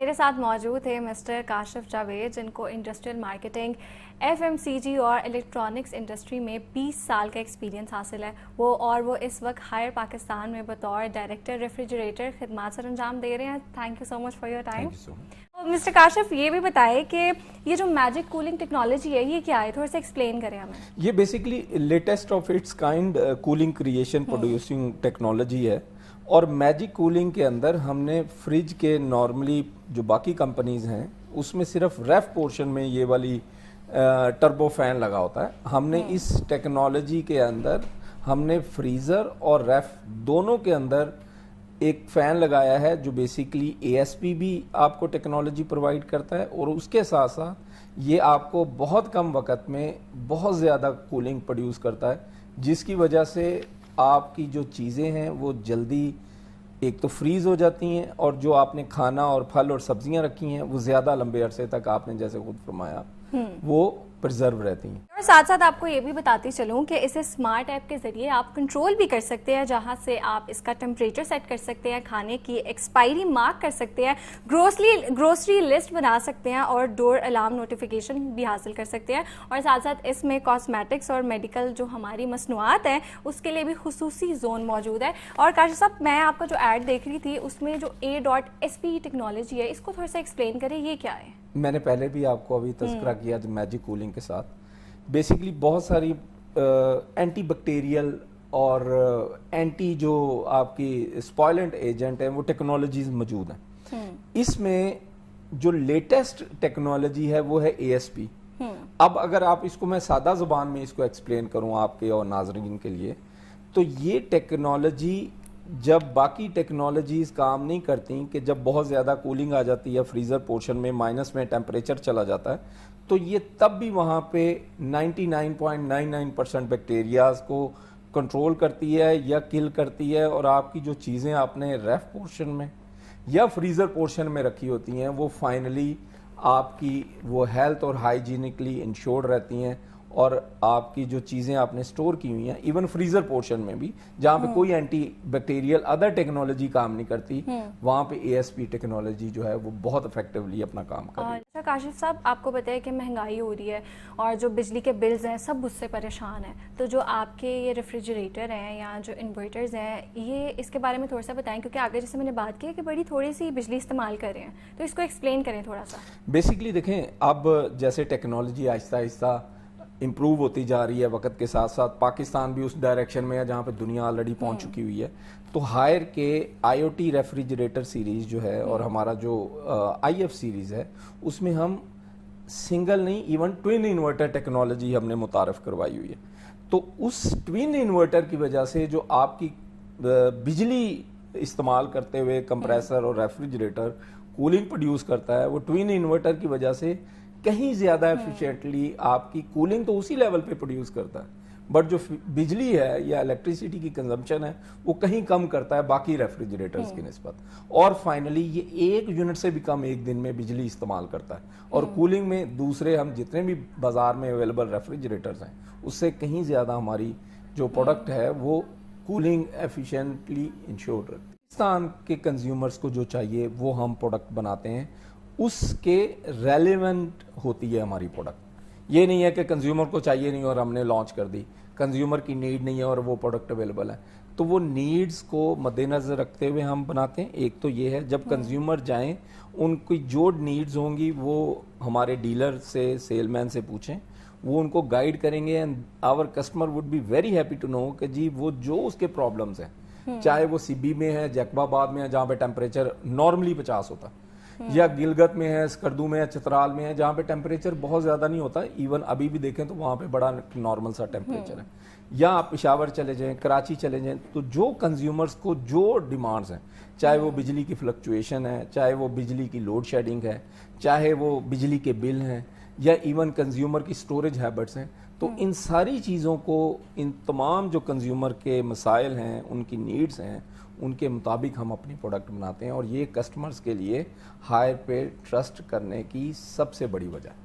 میرے ساتھ موجود ہے مسٹر کاشف جاوید، جن کو انڈسٹریل مارکیٹنگ، FMCG اور الیکٹرانکس انڈسٹری میں 20 سال کا ایکسپیرینس حاصل ہے۔ وہ اس وقت ہائر پاکستان میں بطور ڈائریکٹر ریفریجریٹر خدمات سر انجام دے رہے ہیں۔ Thank you so much for your time. Mister Kashif, یہ بھی بتائیں کہ یہ جو میجک کولنگ ٹیکنالوجی ہے یہ کیا ہے، تھوڑا سا ایکسپلین کریں ہمیں۔ یہ basically latest of its kind cooling creation producing technology ہے، اور میجک کولنگ کے اندر ہم نے فریج کے نارملی جو باقی کمپنیز ہیں اس میں صرف ریف پورشن میں یہ والی ٹربو فین لگا ہوتا ہے، ہم نے اس ٹیکنالوجی کے اندر ہم نے فریزر اور ریف دونوں کے اندر ایک فین لگایا ہے جو بیسیکلی ASP بھی آپ کو ٹیکنالوجی پرووائڈ کرتا ہے، اور اس کے ساتھ ساتھ یہ آپ کو بہت کم وقت میں بہت زیادہ کولنگ پروڈیوس کرتا ہے، جس کی وجہ سے آپ کی جو چیزیں ہیں وہ جلدی ایک تو فریز ہو جاتی ہیں، اور جو آپ نے کھانا اور پھل اور سبزیاں رکھی ہیں وہ زیادہ لمبے عرصے تک آپ نے جیسے خود فرمایا وہ پرزرو رہتی ہیں۔ اور ساتھ ساتھ آپ کو یہ بھی بتاتی چلوں کہ اسے اسمارٹ ایپ کے ذریعے آپ کنٹرول بھی کر سکتے ہیں، جہاں سے آپ اس کا ٹمپریچر سیٹ کر سکتے ہیں، کھانے کی ایکسپائری مارک کر سکتے ہیں، گروسری لسٹ بنا سکتے ہیں، اور ڈور الارم نوٹیفیکیشن بھی حاصل کر سکتے ہیں۔ اور ساتھ ساتھ اس میں کاسمیٹکس اور میڈیکل جو ہماری مصنوعات ہیں اس کے لیے بھی خصوصی زون موجود ہے۔ اور کاشف صاحب، میں آپ کا جو ایڈ دیکھ رہی تھی اس میں جو A.SP ٹیکنالوجی ہے، اس کو تھوڑا سا ایکسپلین کریں، یہ کیا ہے؟ میں نے پہلے بھی آپ کو ابھی تذکرہ کیا میجک کولنگ کے ساتھ بیسیکلی بہت ساری اینٹی بیکٹیریل اور اینٹی جو آپ کی اسپوائلنٹ ایجنٹ ہیں وہ ٹیکنالوجیز موجود ہیں۔ اس میں جو لیٹسٹ ٹیکنالوجی ہے وہ ہے ASP۔ اب اگر آپ اس کو میں سادہ زبان میں اس کو ایکسپلین کروں آپ کے اور ناظرین کے لیے، تو یہ ٹیکنالوجی جب باقی ٹیکنالوجیز کام نہیں کرتی کہ جب بہت زیادہ کولنگ آ جاتی ہے فریزر پورشن میں، مائنس میں ٹیمپریچر چلا جاتا ہے، تو یہ تب بھی وہاں پہ 99.99% بیکٹیریاز کو کنٹرول کرتی ہے یا کل کرتی ہے، اور آپ کی جو چیزیں آپ نے ریف پورشن میں یا فریزر پورشن میں رکھی ہوتی ہیں وہ فائنلی آپ کی وہ ہیلتھ اور ہائیجینکلی انشورڈ رہتی ہیں، اور آپ کی جو چیزیں آپ نے سٹور کی ہوئی ہیں ایون فریزر پورشن میں بھی جہاں پہ کوئی اینٹی بیکٹیریل ادر ٹیکنالوجی کام نہیں کرتی، وہاں پہ ASP ٹیکنالوجی جو ہے وہ بہت افیکٹولی اپنا کام کر رہی ہے۔ کاشف صاحب، آپ کو پتہ ہے کہ مہنگائی ہو رہی ہے اور جو بجلی کے بلز ہیں سب اس سے پریشان ہیں، تو جو آپ کے یہ ریفریجریٹر ہیں یا جو انورٹرز ہیں، یہ اس کے بارے میں تھوڑا سا بتائیں، کیونکہ آگے جیسے میں نے بات کی ہے کہ بڑی تھوڑی سی بجلی استعمال کر رہے ہیں، تو اس کو ایکسپلین کریں تھوڑا سا۔ بیسیکلی دیکھیں، اب جیسے ٹیکنالوجی آہستہ آہستہ امپروو ہوتی جا رہی ہے وقت کے ساتھ ساتھ، پاکستان بھی اس ڈائریکشن میں ہے جہاں پہ دنیا آلریڈی پہنچ چکی ہوئی ہے، تو ہائر کے IoT ریفریجریٹر سیریز جو ہے اور ہمارا جو IF سیریز ہے اس میں ہم سنگل نہیں ایون ٹوین انورٹر ٹیکنالوجی ہم نے متعارف کروائی ہوئی ہے۔ تو اس ٹوین انورٹر کی وجہ سے جو آپ کی بجلی استعمال کرتے ہوئے کمپریسر اور ریفریجریٹر کولنگ پروڈیوس کرتا ہے، وہ ٹوین انورٹر کی وجہ سے کہیں زیادہ ایفیشینٹلی آپ کی کولنگ تو اسی لیول پہ پروڈیوس کرتا ہے، بٹ جو بجلی ہے یا الیکٹریسٹی کی کنزمپشن ہے وہ کہیں کم کرتا ہے باقی ریفریجریٹرز کی نسبت، اور فائنلی یہ 1 یونٹ سے بھی کم ایک دن میں بجلی استعمال کرتا ہے، اور کولنگ میں دوسرے ہم جتنے بھی بازار میں اویلیبل ریفریجریٹرز ہیں اس سے کہیں زیادہ ہماری جو پروڈکٹ ہے وہ کولنگ ایفیشینٹلی انشورڈ رکھتی ہے۔ پاکستان کے کنزیومرز کو جو چاہیے وہ ہم پروڈکٹ بناتے ہیں، اس کے ریلیونٹ ہوتی ہے ہماری پروڈکٹ۔ یہ نہیں ہے کہ کنزیومر کو چاہیے نہیں اور ہم نے لانچ کر دی، کنزیومر کی نیڈ نہیں ہے اور وہ پروڈکٹ اویلیبل ہے، تو وہ نیڈز کو مد نظر رکھتے ہوئے ہم بناتے ہیں۔ ایک تو یہ ہے جب کنزیومر جائیں ان کی جو نیڈز ہوں گی وہ ہمارے ڈیلر سے، سیل مین سے پوچھیں، وہ ان کو گائیڈ کریں گے، and our customer would be very happy to know کہ جی وہ جو اس کے پرابلمز ہیں، چاہے وہ CB میں ہے، جیکب آباد میں ہے جہاں پہ ٹیمپریچر نارملی 50 ہوتا ہے، یا گلگت میں ہے، اسکردو میں ہے، چترال میں ہے جہاں پہ ٹیمپریچر بہت زیادہ نہیں ہوتا، ایون ابھی بھی دیکھیں تو وہاں پہ بڑا نارمل سا ٹیمپریچر ہے، یا آپ پشاور چلے جائیں، کراچی چلے جائیں، تو جو کنزیومرز کو جو ڈیمانڈز ہیں، چاہے وہ بجلی کی فلکچویشن ہے، چاہے وہ بجلی کی لوڈ شیڈنگ ہے، چاہے وہ بجلی کے بل ہیں، یا ایون کنزیومر کی سٹوریج ہیبٹس ہیں، تو ان ساری چیزوں کو، ان تمام جو کنزیومر کے مسائل ہیں، ان کی نیڈز ہیں، ان کے مطابق ہم اپنی پروڈکٹ بناتے ہیں، اور یہ کسٹمرز کے لیے ہائر پہ ٹرسٹ کرنے کی سب سے بڑی وجہ ہے۔